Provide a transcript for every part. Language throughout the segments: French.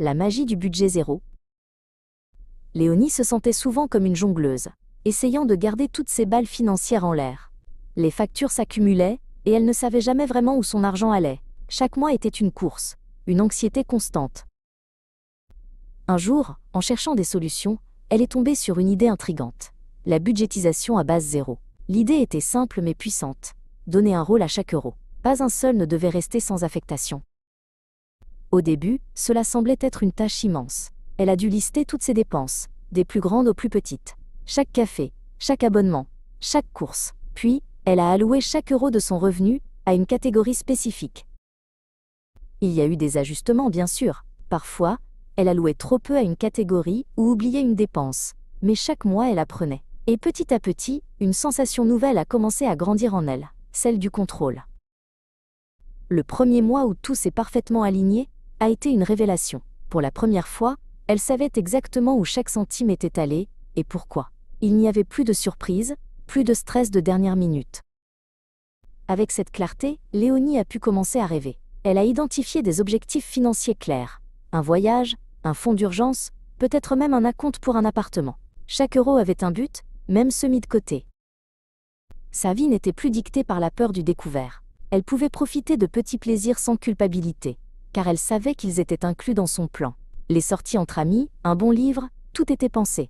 La magie du budget zéro. Léonie se sentait souvent comme une jongleuse, essayant de garder toutes ses balles financières en l'air. Les factures s'accumulaient, et elle ne savait jamais vraiment où son argent allait. Chaque mois était une course, une anxiété constante. Un jour, en cherchant des solutions, elle est tombée sur une idée intrigante. La budgétisation à base zéro. L'idée était simple mais puissante. Donner un rôle à chaque euro. Pas un seul ne devait rester sans affectation. Au début, cela semblait être une tâche immense. Elle a dû lister toutes ses dépenses, des plus grandes aux plus petites. Chaque café, chaque abonnement, chaque course. Puis, elle a alloué chaque euro de son revenu à une catégorie spécifique. Il y a eu des ajustements, bien sûr. Parfois, elle allouait trop peu à une catégorie ou oubliait une dépense. Mais chaque mois, elle apprenait. Et petit à petit, une sensation nouvelle a commencé à grandir en elle, celle du contrôle. Le premier mois où tout s'est parfaitement aligné a été une révélation. Pour la première fois, elle savait exactement où chaque centime était allé et pourquoi. Il n'y avait plus de surprise, plus de stress de dernière minute. Avec cette clarté, Léonie a pu commencer à rêver. Elle a identifié des objectifs financiers clairs. Un voyage, un fonds d'urgence, peut-être même un acompte pour un appartement. Chaque euro avait un but, même ceux mis de côté. Sa vie n'était plus dictée par la peur du découvert. Elle pouvait profiter de petits plaisirs sans culpabilité, car elle savait qu'ils étaient inclus dans son plan. Les sorties entre amis, un bon livre, tout était pensé.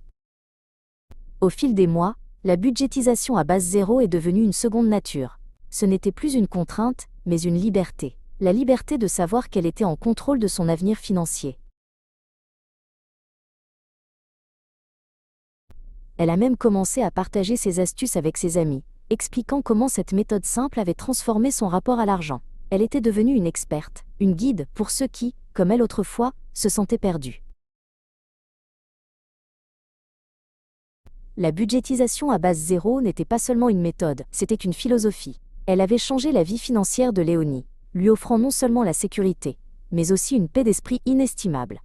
Au fil des mois, la budgétisation à base zéro est devenue une seconde nature. Ce n'était plus une contrainte, mais une liberté. La liberté de savoir qu'elle était en contrôle de son avenir financier. Elle a même commencé à partager ses astuces avec ses amis, expliquant comment cette méthode simple avait transformé son rapport à l'argent. Elle était devenue une experte, une guide pour ceux qui, comme elle autrefois, se sentaient perdus. La budgétisation à base zéro n'était pas seulement une méthode, c'était une philosophie. Elle avait changé la vie financière de Léonie, lui offrant non seulement la sécurité, mais aussi une paix d'esprit inestimable.